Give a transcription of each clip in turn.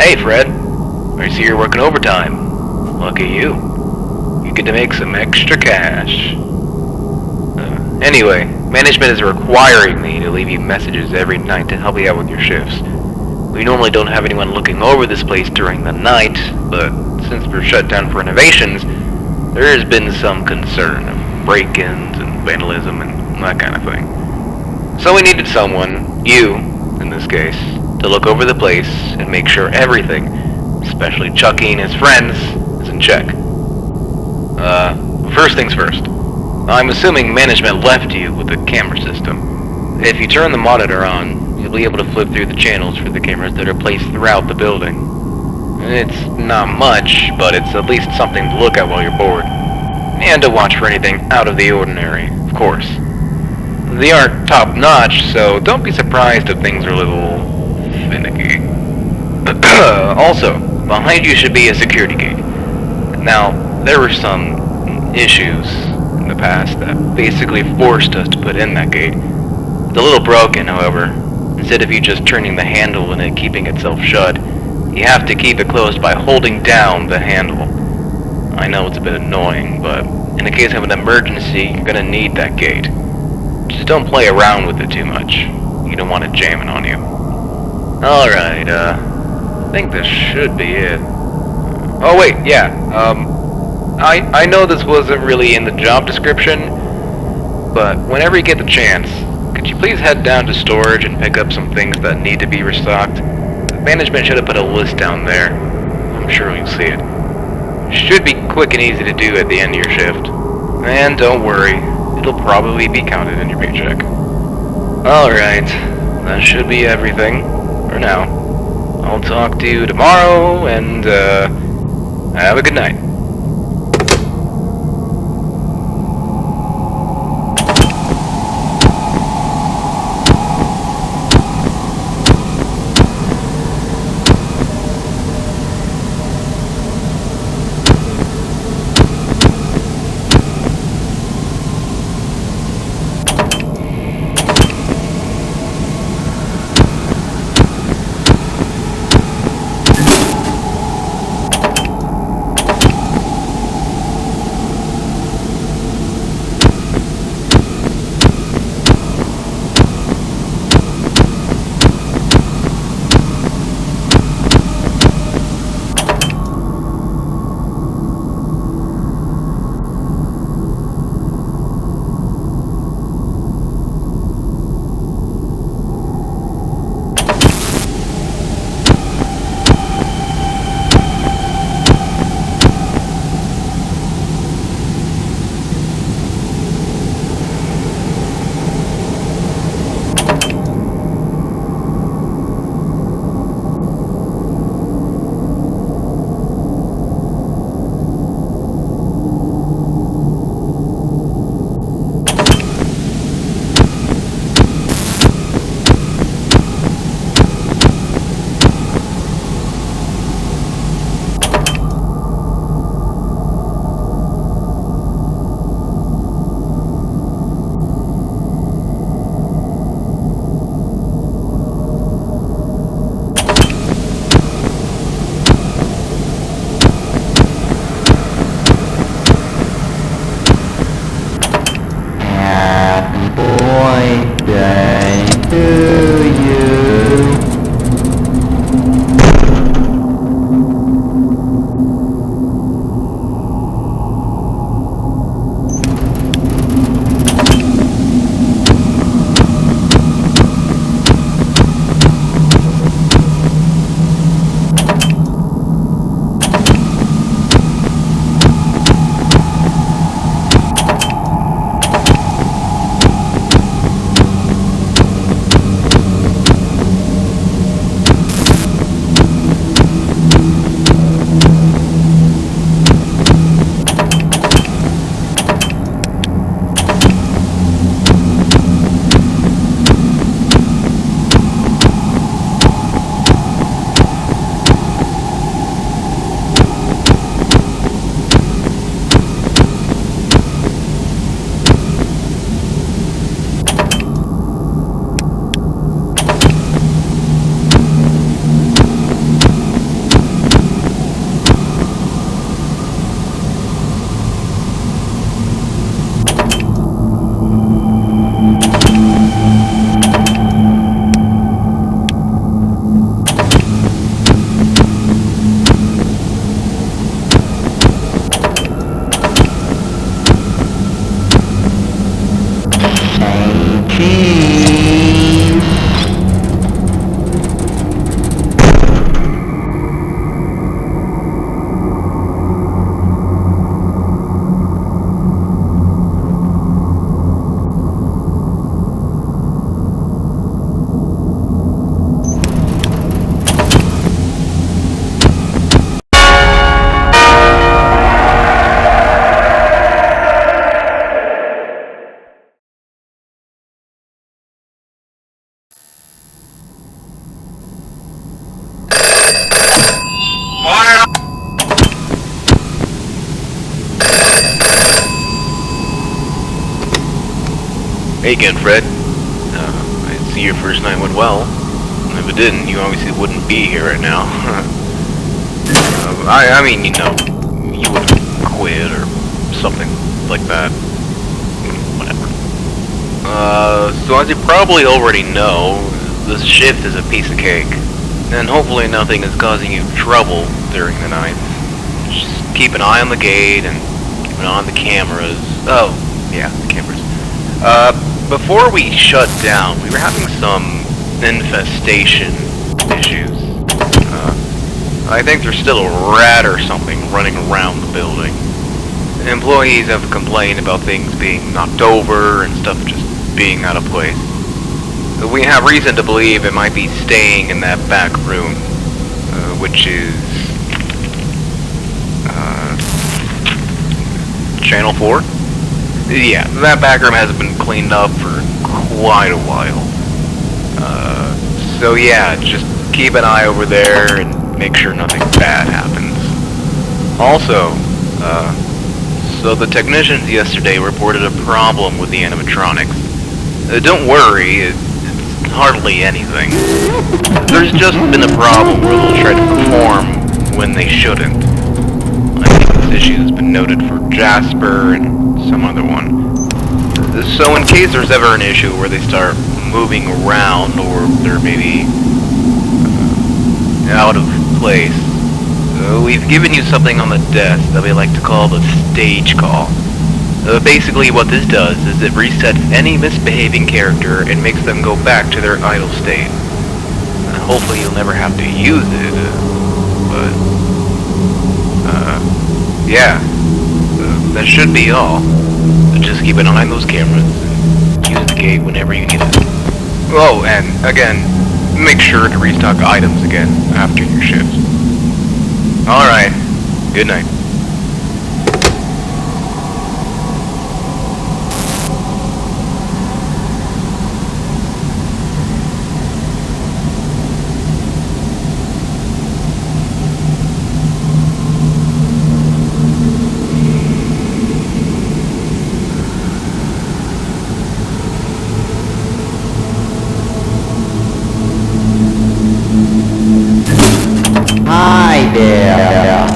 Hey, Fred. I see you're working overtime. Lucky you. You get to make some extra cash. Anyway, management is requiring me to leave you messages every night to help you out with your shifts. We normally don't have anyone looking over this place during the night, but since we're shut down for renovations, there has been some concern of break-ins and vandalism and that kind of thing. So we needed someone, you in this case, to look over the place and make sure everything, especially Chucky and his friends, is in check. First things first. I'm assuming management left you with the camera system. If you turn the monitor on, you'll be able to flip through the channels for the cameras that are placed throughout the building. It's not much, but it's at least something to look at while you're bored. And to watch for anything out of the ordinary, of course. They aren't top-notch, so don't be surprised if things are a little finicky. Also, behind you should be a security gate. Now, there were some issues in the past that basically forced us to put in that gate. It's a little broken, however. Instead of you just turning the handle and it keeping itself shut, you have to keep it closed by holding down the handle. I know it's a bit annoying, but in the case of an emergency, you're gonna need that gate. Just don't play around with it too much. You don't want it jamming on you. Alright, I think this should be it. Oh wait, yeah, I know this wasn't really in the job description, but whenever you get the chance, could you please head down to storage and pick up some things that need to be restocked? Management should have put a list down there. I'm sure you'll see it. Should be quick and easy to do at the end of your shift. And don't worry, it'll probably be counted in your paycheck. Alright, that should be everything for now. I'll talk to you tomorrow, and have a good night. Hey again, Fred. I see your first night went well. If it didn't, you obviously wouldn't be here right now. I mean, you know, you would quit or something like that. Whatever. So as you probably already know, this shift is a piece of cake. And hopefully nothing is causing you trouble during the night. Just keep an eye on the gate and keep an eye on the cameras. Oh, yeah, the cameras. Before we shut down, we were having some infestation issues. I think there's still a rat or something running around the building. Employees have complained about things being knocked over and stuff just being out of place. We have reason to believe it might be staying in that back room, which is Channel 4? Yeah, that back room hasn't been cleaned up for quite a while. So yeah, just keep an eye over there and make sure nothing bad happens. Also, so the technicians yesterday reported a problem with the animatronics. Don't worry, it's hardly anything. There's just been a problem where they'll try to perform when they shouldn't. I think this issue has been noted for Jasper and some other one. So in case there's ever an issue where they start moving around or they're maybe out of place, we've given you something on the desk that we like to call the stage call. Basically what this does is it resets any misbehaving character and makes them go back to their idle state. Hopefully you'll never have to use it, but yeah, that should be all. Just keep an eye on those cameras and use the gate whenever you need it. Oh, and again, make sure to restock items again after your shift. Alright, good night. Hi there.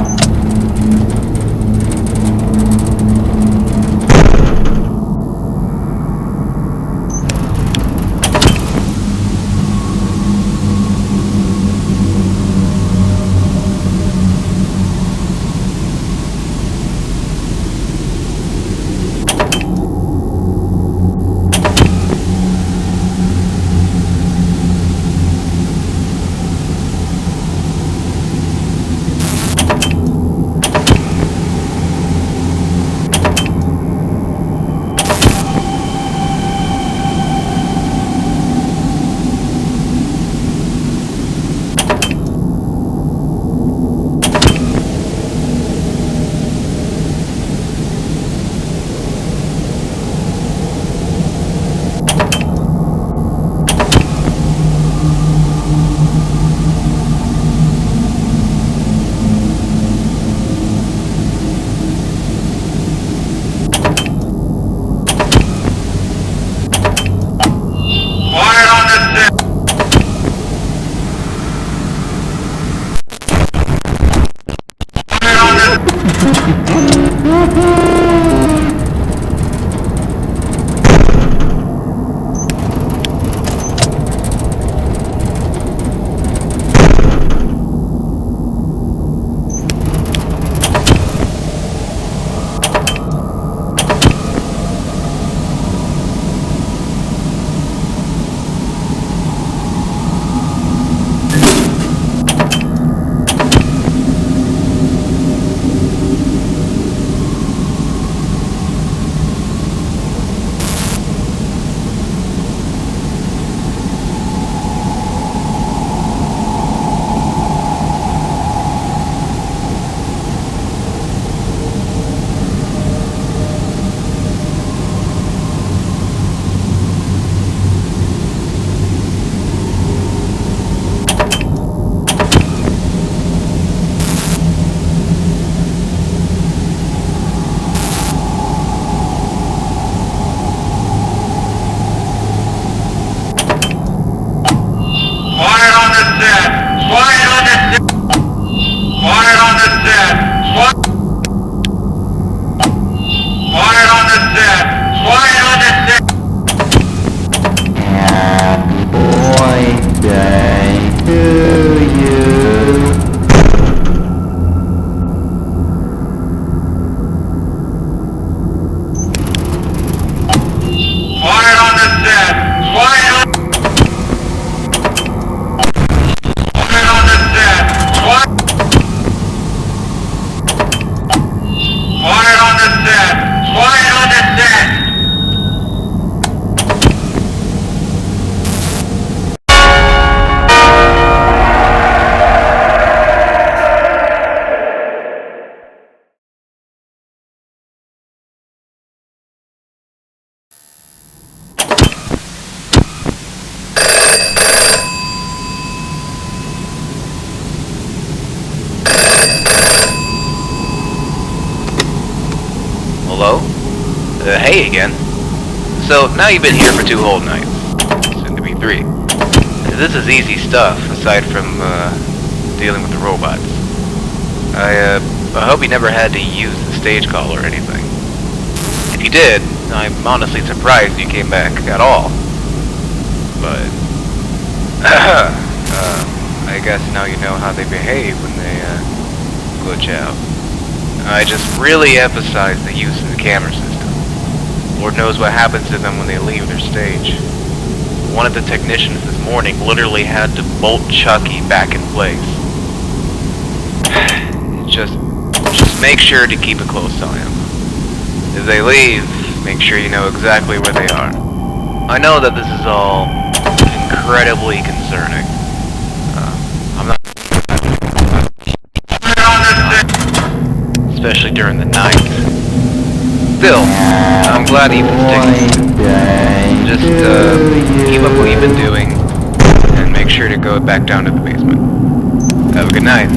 Hey again. So, now you've been here for 2 whole nights. Soon to be 3. This is easy stuff, aside from, dealing with the robots. I hope you never had to use the stage call or anything. If you did, I'm honestly surprised you came back at all. But, I guess now you know how they behave when they, glitch out. I just really emphasize the use of the camera system. Lord knows what happens to them when they leave their stage. One of the technicians this morning literally had to bolt Chucky back in place. Just make sure to keep a close eye on them. If they leave, make sure you know exactly where they are. I know that this is all incredibly concerning. I'm not... especially during the night. Still, I'm glad you've been sticking. Just, keep up what you've been doing, and make sure to go back down to the basement. Have a good night.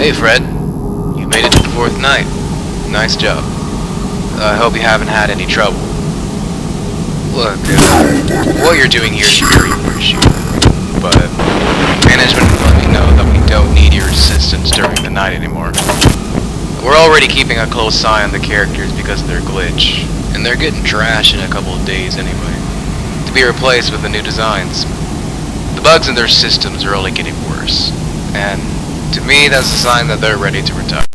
Hey Fred, you made it to the 4th night. Nice job. I hope you haven't had any trouble. Look, what you're doing here is very appreciated, but management let me know that we don't need your assistance during the night anymore. We're already keeping a close eye on the characters because of their glitch, and they're getting trashed in a couple of days anyway, to be replaced with the new designs. The bugs in their systems are only getting worse, and to me that's a sign that they're ready to retire.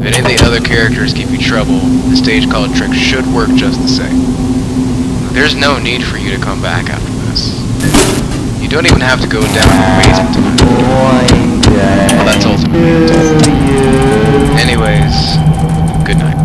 If any of the other characters give you trouble, the stage called Trick should work just the same. There's no need for you to come back after this. You don't even have to go down to the basement tonight. Well, that's ultimately told. Anyways, good night.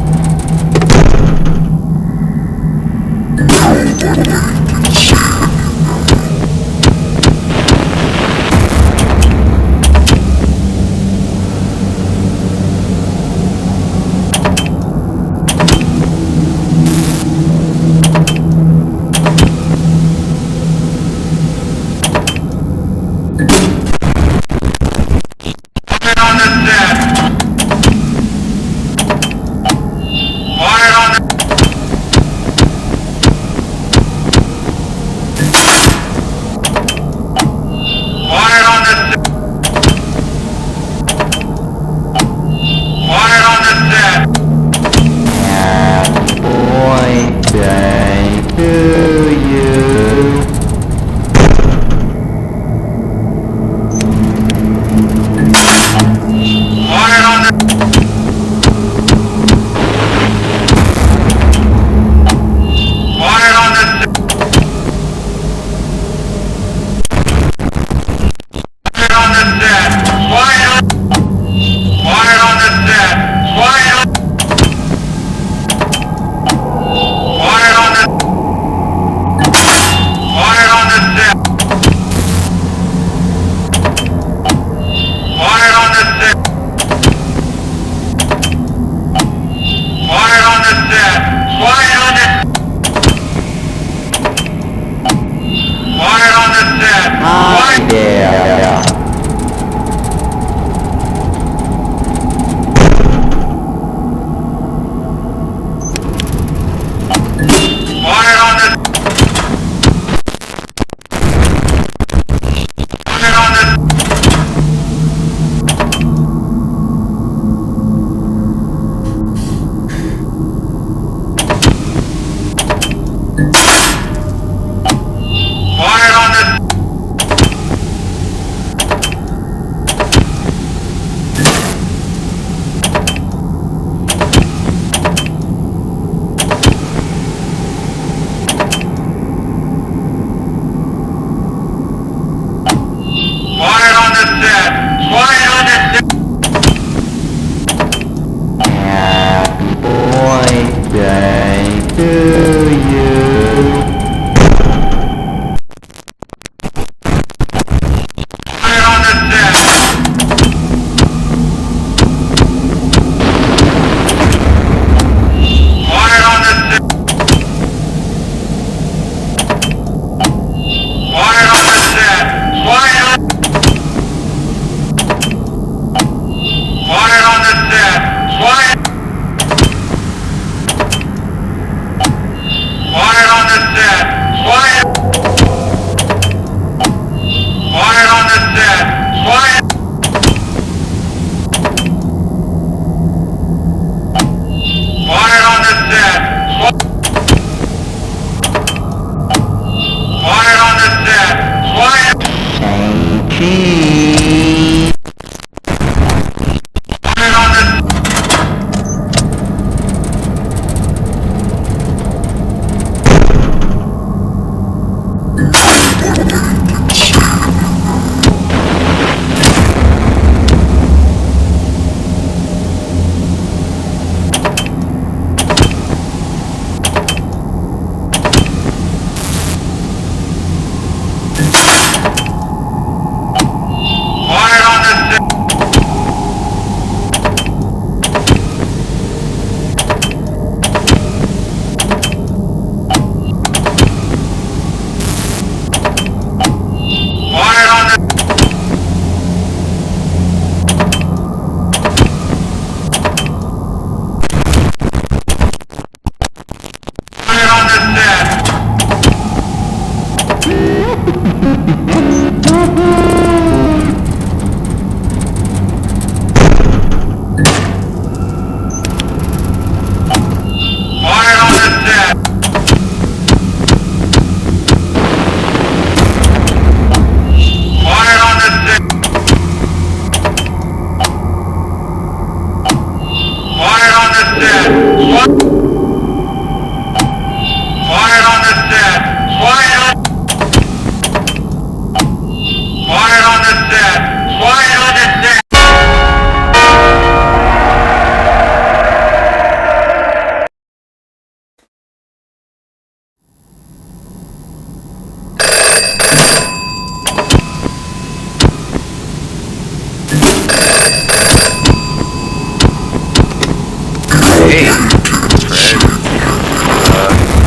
Hey, Fred.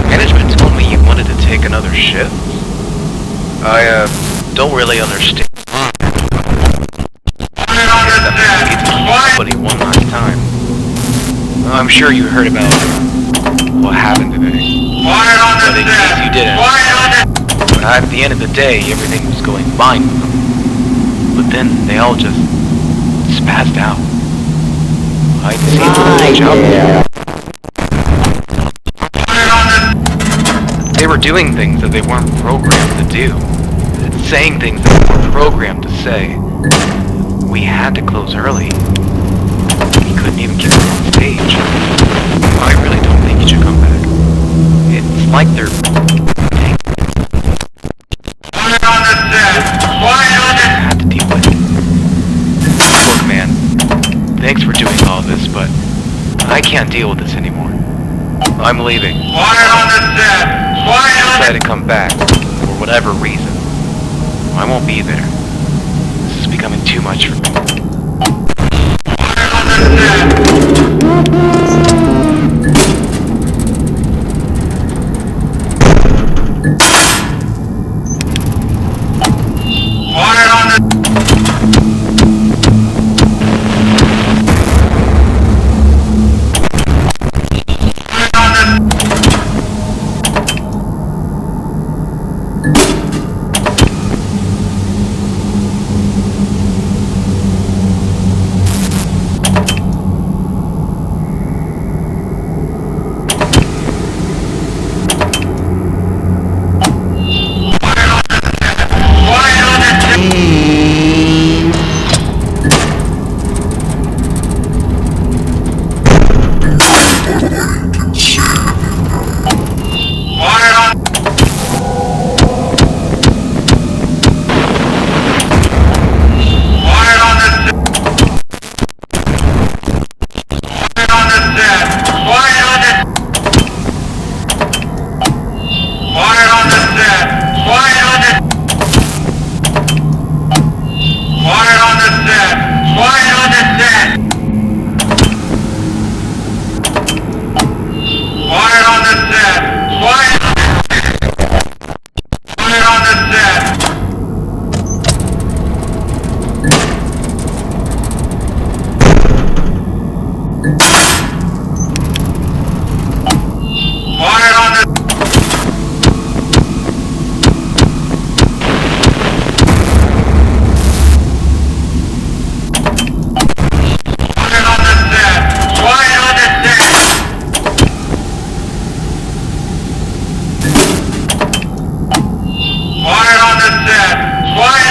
Management told me you wanted to take another shift. I, don't really understand. Somebody one last time. I'm sure you heard about what happened today. But in case you didn't, at the end of the day, everything was going fine with them. But then they all just spazzed out. I'd seen them reach out. They were doing things that they weren't programmed to do. Saying things that they were programmed to say. We had to close early. We couldn't even get on stage. I really don't think you should come back. It's like they're... I had to deal with it. Look, man, thanks for doing all this, but I can't deal with this anymore. I'm leaving. I decided to come back, for whatever reason. I won't be there. This is becoming too much for me. Quiet on the set! Quiet